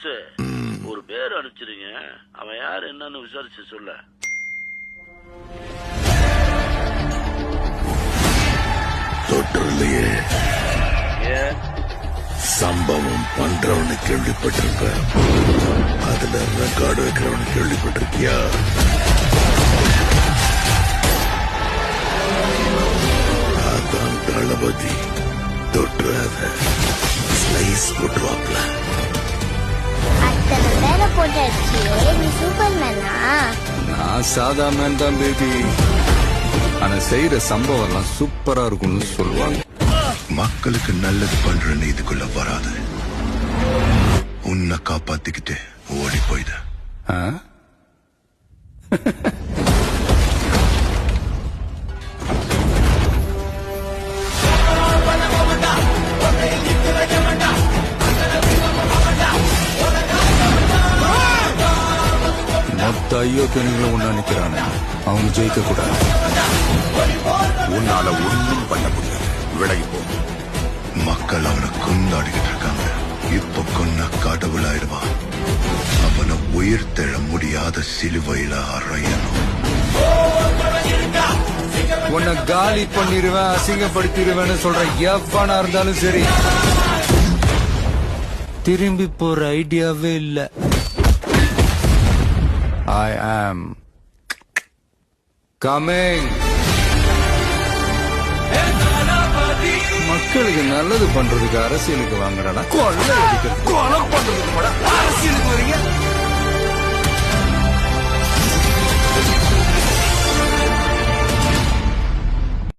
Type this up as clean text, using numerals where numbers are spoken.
போஸ் ஒரு பேர் அனுப்பிச்சிருங்க. அவன் யாரு என்னன்னு விசாரிச்சு சொல்ல. தொற்றுலையே சம்பவம் பண்றவனு கேள்விப்பட்டிருப்ப, அதுல ரெக்கார்டு வைக்கிறவனு கேள்விப்பட்டிருக்கியா? அதான் தளபதி. தொற்றாத ஸ்லைஸ் போட்டுவாப்ல. அத்தனை பேரை போட்டாச்சு. நீ சூப்பர் மேனா? நான் சாதா மேன் தான் பேபி. ஆனா செய்யற சம்பவம் எல்லாம் சூப்பரா இருக்கும்னு சொல்லுவாங்க. மக்களுக்கு நல்லது பண்ற இதுக்குள்ள வராது. உன்னை காப்பாத்திக்கிட்டு ஓடி போயிடு. மொத்த ஐயோக்கியங்களும் ஒண்ணா நிக்கிறானே, அவங்க ஜெயிக்க கூடாது. உன்னால ஒன்றும் பண்ண முடியாது. விலகி போ. மக்கள் அவனை கொண்டாடிக்கிட்டு இருக்காங்க. இப்ப கொன்ன கடவுளாயிடுவான். அவனை உயிர் தெழ முடியாத சிலுவையில அறையணும். உன்னை காலி பண்ணிடுவேன், அசிங்கப்படுத்திடுவேன்னு சொல்ற எவனா இருந்தாலும் சரி, திரும்பி போற ஐடியாவே இல்ல. I am coming. மக்களுக்கு நல்லது பண்றதுக்கு அரசியலுக்கு வாங்குறடா, கொலை பண்றதுக்கு அரசியலுக்கு வரீங்க.